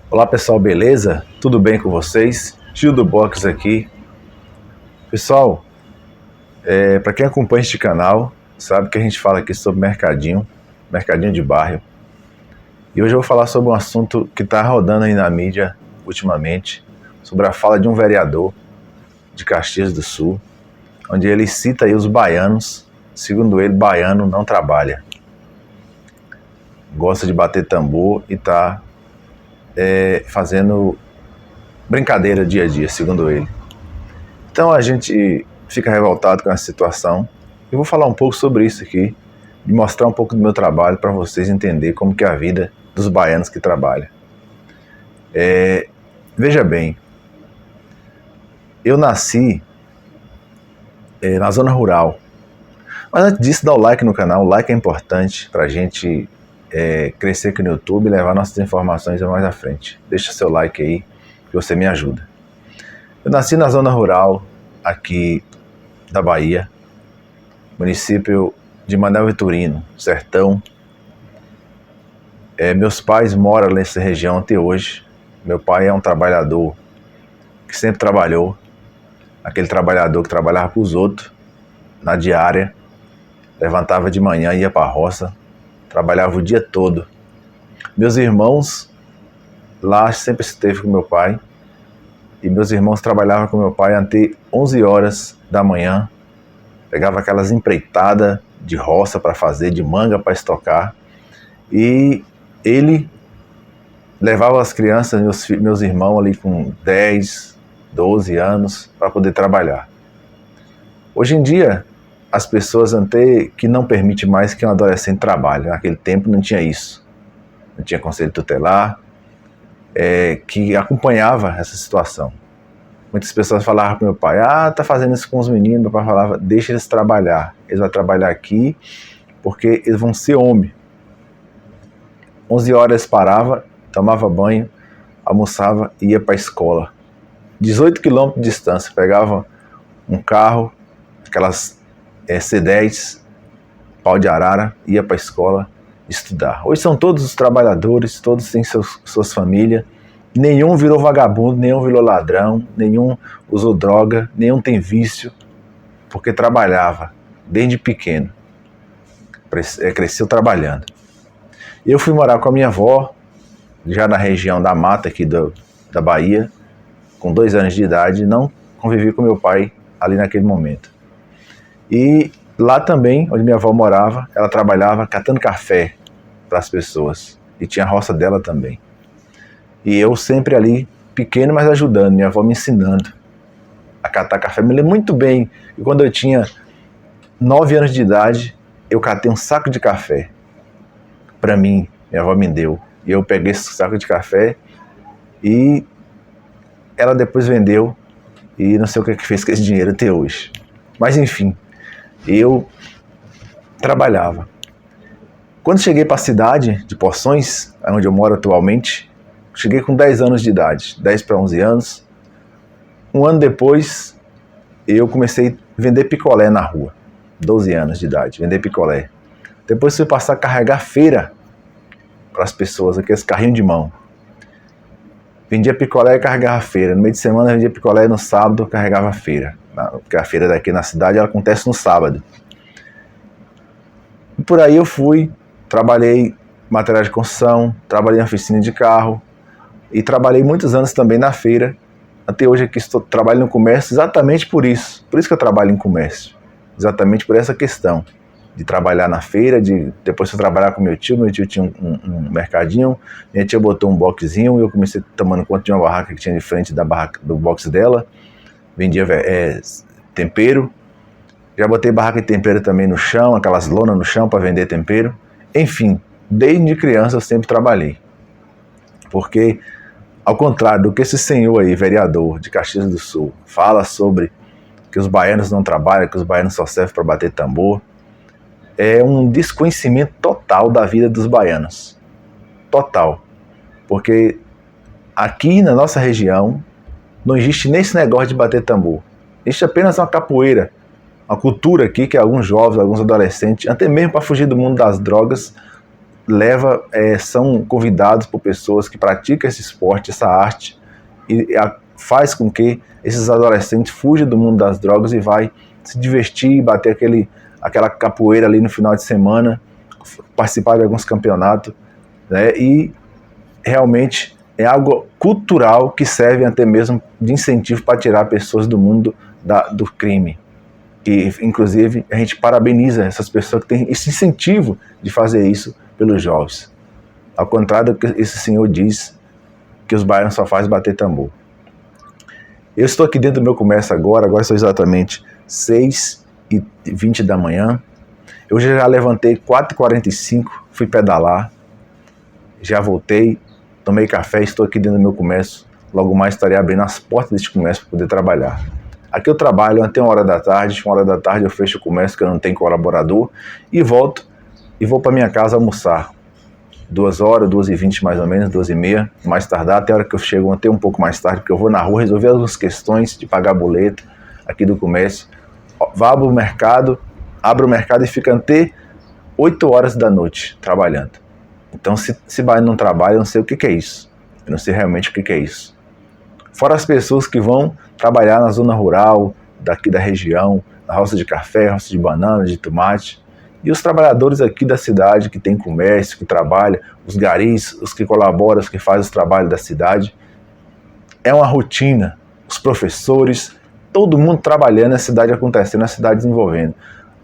Olá pessoal, beleza? Tudo bem com vocês? Gil do Box aqui. Pessoal, para quem acompanha este canal, sabe que a gente fala aqui sobre mercadinho de bairro. E hoje eu vou falar sobre um assunto que está rodando aí na mídia ultimamente, sobre a fala de um vereador de Caxias do Sul, onde ele cita aí os baianos. Segundo ele, baiano não trabalha, gosta de bater tambor e está fazendo brincadeira dia a dia, segundo ele. Então a gente fica revoltado com essa situação. Eu vou falar um pouco sobre isso aqui e mostrar um pouco do meu trabalho para vocês entenderem como que é a vida dos baianos que trabalham. Veja bem, eu nasci na zona rural. Mas antes disso, dá o like no canal. O like é importante para a gente crescer aqui no YouTube e levar nossas informações mais à frente. Deixa seu like aí, que você me ajuda. Eu nasci na zona rural aqui da Bahia, município de Manuel Vitorino, sertão. Meus pais moram nessa região até hoje. Meu pai é um trabalhador que sempre trabalhou, aquele trabalhador que trabalhava para os outros, na diária, levantava de manhã, ia para a roça, trabalhava o dia todo. Meus irmãos lá sempre esteve com meu pai, e meus irmãos trabalhavam com meu pai até 11 horas da manhã, pegava aquelas empreitadas de roça para fazer, de manga para estocar, e ele levava as crianças, meus irmãos ali com 10, 12 anos, para poder trabalhar. Hoje em dia, as pessoas até que não permitem mais que um adolescente trabalhe. Naquele tempo não tinha isso. Não tinha conselho tutelar que acompanhava essa situação. Muitas pessoas falavam para meu pai, tá fazendo isso com os meninos. Meu pai falava, deixa eles trabalhar. Eles vão trabalhar aqui porque eles vão ser homens. 11 horas parava, tomava banho, almoçava e ia para a escola. 18 quilômetros de distância, pegava um carro, aquelas C10, pau de arara, ia para a escola estudar. Hoje são todos os trabalhadores, todos têm suas famílias, nenhum virou vagabundo, nenhum virou ladrão, nenhum usou droga, nenhum tem vício, porque trabalhava desde pequeno, cresceu trabalhando. Eu fui morar com a minha avó, já na região da mata aqui da Bahia, com 2 anos de idade, não convivi com meu pai ali naquele momento. E lá também, onde minha avó morava, ela trabalhava catando café para as pessoas, e tinha a roça dela também. E eu sempre ali, pequeno, mas ajudando, minha avó me ensinando a catar café. Me lembro muito bem que quando eu tinha 9 anos de idade, eu catei um saco de café para mim, minha avó me deu. E eu peguei esse saco de café e ela depois vendeu e não sei o que fez com esse dinheiro até hoje. Mas enfim, eu trabalhava. Quando cheguei para a cidade de Poções, onde eu moro atualmente, cheguei com 10 anos de idade, 10 para 11 anos. Um ano depois, eu comecei a vender picolé na rua, 12 anos de idade, vender picolé. Depois fui passar a carregar feira para as pessoas, aqueles carrinhos de mão. Vendia picolé e carregava feira. No meio de semana vendia picolé, no sábado carregava feira. Porque a feira daqui na cidade ela acontece no sábado. E por aí eu fui, trabalhei material de construção, trabalhei na oficina de carro e trabalhei muitos anos também na feira. Até hoje aqui trabalho no comércio exatamente por isso. Por isso que eu trabalho em comércio. Exatamente por essa questão de trabalhar na feira, depois fui trabalhar com meu tio tinha um mercadinho, minha tia botou um boxzinho e eu comecei tomando conta de uma barraca que tinha de frente da barraca do box dela, vendia tempero, já botei barraca de tempero também no chão, aquelas lonas no chão para vender tempero. Enfim, desde criança eu sempre trabalhei, porque ao contrário do que esse senhor aí, vereador de Caxias do Sul, fala sobre que os baianos não trabalham, que os baianos só servem para bater tambor, é um desconhecimento total da vida dos baianos. Total. Porque aqui na nossa região não existe nem esse negócio de bater tambor. Existe apenas uma capoeira, uma cultura aqui que alguns jovens, alguns adolescentes, até mesmo para fugir do mundo das drogas, são convidados por pessoas que praticam esse esporte, essa arte, e faz com que esses adolescentes fujam do mundo das drogas e vai se divertir, bater aquela capoeira ali no final de semana, participar de alguns campeonatos, né? E realmente é algo cultural que serve até mesmo de incentivo para tirar pessoas do mundo do crime. E, inclusive, a gente parabeniza essas pessoas que têm esse incentivo de fazer isso pelos jovens. Ao contrário do que esse senhor diz, que os baianos só fazem bater tambor. Eu estou aqui dentro do meu comércio agora são exatamente 6h20 da manhã. Eu já levantei 4h45, fui pedalar, já voltei, tomei café, estou aqui dentro do meu comércio. Logo mais estarei abrindo as portas deste comércio para poder trabalhar. Aqui eu trabalho até 1h da tarde, 1h da tarde eu fecho o comércio, que eu não tenho colaborador, e volto e vou para minha casa almoçar. 2h, 2h20 mais ou menos, 2h30, mais tardar, até a hora que eu chego até um pouco mais tarde, porque eu vou na rua resolver algumas questões de pagar boleto aqui do comércio. Abro o mercado e fico até 8h da noite trabalhando. Então, se baiano não trabalha, eu não sei o que é isso. Eu não sei realmente o que é isso. Fora as pessoas que vão trabalhar na zona rural, daqui da região, na roça de café, roça de banana, de tomate. E os trabalhadores aqui da cidade, que tem comércio, que trabalha, os garis, os que colaboram, os que fazem os trabalhos da cidade. É uma rotina. Os professores, todo mundo trabalhando, a cidade acontecendo, a cidade desenvolvendo.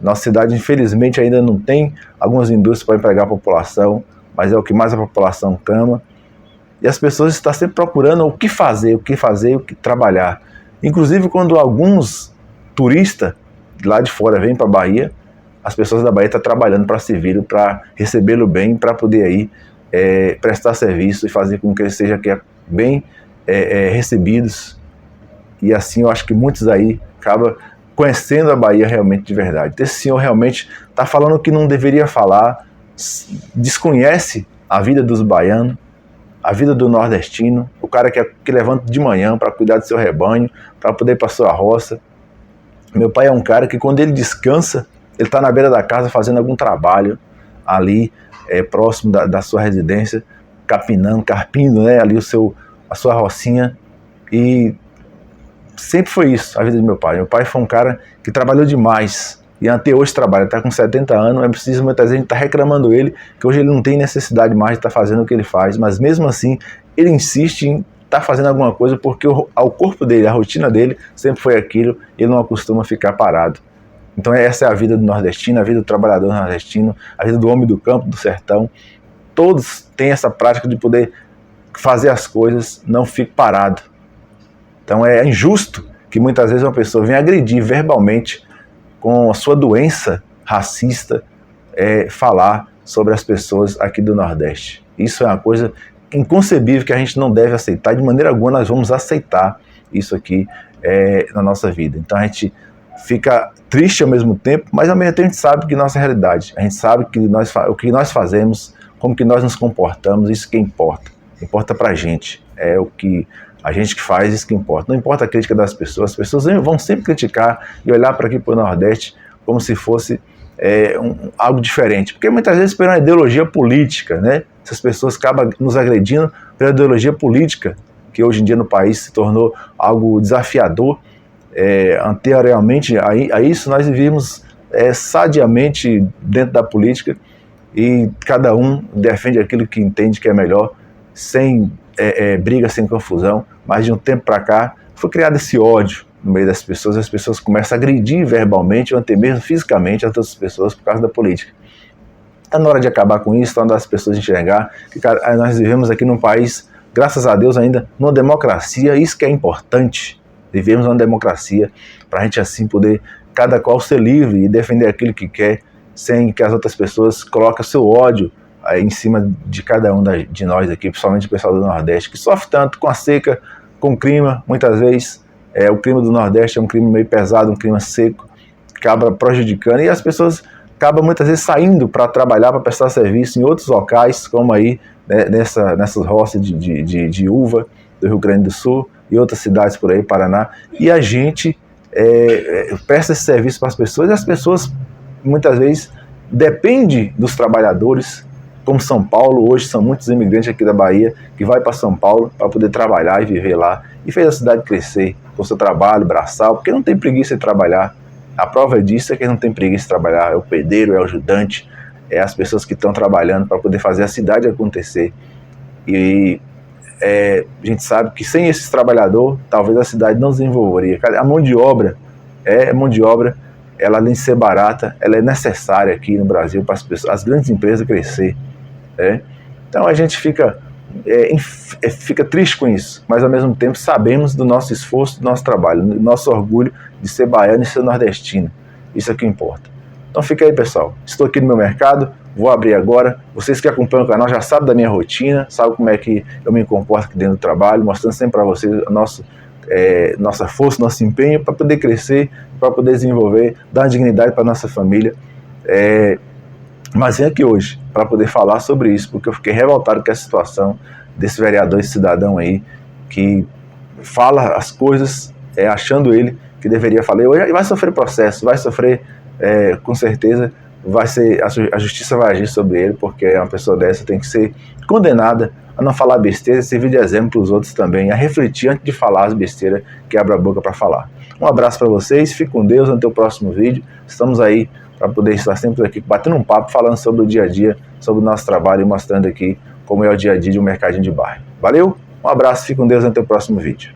Nossa cidade, infelizmente, ainda não tem algumas indústrias para empregar a população, mas é o que mais a população clama. E as pessoas estão sempre procurando o que fazer, o que trabalhar. Inclusive, quando alguns turistas lá de fora vêm para a Bahia, as pessoas da Bahia estão trabalhando para servi-lo, para recebê-lo bem, para poder aí prestar serviço e fazer com que eles sejam bem recebidos. E assim eu acho que muitos aí acabam conhecendo a Bahia realmente de verdade. Esse senhor realmente está falando o que não deveria falar, desconhece a vida dos baianos, a vida do nordestino, o cara que levanta de manhã para cuidar do seu rebanho, para poder ir para a sua roça. Meu pai é um cara que quando ele descansa, ele está na beira da casa fazendo algum trabalho ali, próximo da sua residência, carpindo, né, ali a sua rocinha. E sempre foi isso a vida do meu pai. Meu pai foi um cara que trabalhou demais e até hoje trabalha, está com 70 anos, é preciso muitas vezes a gente está reclamando ele, que hoje ele não tem necessidade mais de estar fazendo o que ele faz, mas mesmo assim ele insiste em estar fazendo alguma coisa porque ao corpo dele, a rotina dele sempre foi aquilo, ele não acostuma ficar parado. Então essa é a vida do nordestino, a vida do trabalhador nordestino, a vida do homem do campo, do sertão. Todos têm essa prática de poder fazer as coisas, não fique parado. Então é injusto que muitas vezes uma pessoa venha agredir verbalmente com a sua doença racista, falar sobre as pessoas aqui do Nordeste. Isso é uma coisa inconcebível que a gente não deve aceitar, de maneira alguma nós vamos aceitar isso aqui na nossa vida. Então a gente fica triste ao mesmo tempo, mas ao mesmo tempo a gente sabe que nossa realidade, a gente sabe que o que nós fazemos, como que nós nos comportamos, isso que importa pra gente, é o que a gente que faz, isso que importa. Não importa a crítica das pessoas, as pessoas vão sempre criticar e olhar para aqui para o Nordeste como se fosse algo diferente, porque muitas vezes pela ideologia política, né? Essas pessoas acabam nos agredindo pela ideologia política, que hoje em dia no país se tornou algo desafiador. Anteriormente a isso nós vivíamos sadiamente dentro da política e cada um defende aquilo que entende que é melhor, sem briga, sem confusão. Mas de um tempo para cá foi criado esse ódio no meio das pessoas, as pessoas começam a agredir verbalmente ou até mesmo fisicamente as outras pessoas por causa da política. Está na hora de acabar com isso, está na hora das pessoas enxergar que, cara, nós vivemos aqui num país, graças a Deus, ainda numa democracia, isso que é importante. Vivemos uma democracia para a gente assim poder, cada qual ser livre e defender aquilo que quer, sem que as outras pessoas coloquem seu ódio em cima de cada um de nós aqui, principalmente o pessoal do Nordeste, que sofre tanto com a seca, com o clima. Muitas vezes o clima do Nordeste é um clima meio pesado, um clima seco, que acaba prejudicando, e as pessoas acabam muitas vezes saindo para trabalhar, para prestar serviço em outros locais, como aí nessas roças de uva do Rio Grande do Sul e outras cidades por aí, Paraná, e a gente presta esse serviço para as pessoas, e as pessoas muitas vezes dependem dos trabalhadores como São Paulo, hoje são muitos imigrantes aqui da Bahia que vai para São Paulo para poder trabalhar e viver lá, e fez a cidade crescer com seu trabalho braçal, porque não tem preguiça de trabalhar. A prova disso é que não tem preguiça de trabalhar, é o pedreiro, é o ajudante, é as pessoas que estão trabalhando para poder fazer a cidade acontecer. E a gente sabe que sem esses trabalhadores, talvez a cidade não desenvolveria. A mão de obra, ela além de ser barata, ela é necessária aqui no Brasil para as grandes empresas crescer. Então a gente fica triste com isso, mas ao mesmo tempo sabemos do nosso esforço, do nosso trabalho, do nosso orgulho de ser baiano e ser nordestino. Isso é que importa. Então fica aí, pessoal. Estou aqui no meu mercado, vou abrir agora. Vocês que acompanham o canal já sabem da minha rotina, sabem como é que eu me comporto aqui dentro do trabalho, mostrando sempre para vocês nossa força, nosso empenho para poder crescer, para poder desenvolver, dar dignidade para nossa família. Mas vim aqui hoje para poder falar sobre isso, porque eu fiquei revoltado com a situação desse vereador, esse cidadão aí, que fala as coisas achando ele que deveria falar, e vai sofrer processo, vai sofrer, com certeza, a justiça vai agir sobre ele, porque uma pessoa dessa tem que ser condenada a não falar besteira, servir de exemplo para os outros também, a refletir antes de falar as besteiras que abre a boca para falar. Um abraço para vocês, fique com Deus, até o próximo vídeo. Estamos aí para poder estar sempre aqui batendo um papo, falando sobre o dia a dia, sobre o nosso trabalho e mostrando aqui como é o dia a dia de um mercadinho de bairro. Valeu, um abraço, fique com Deus, até o próximo vídeo.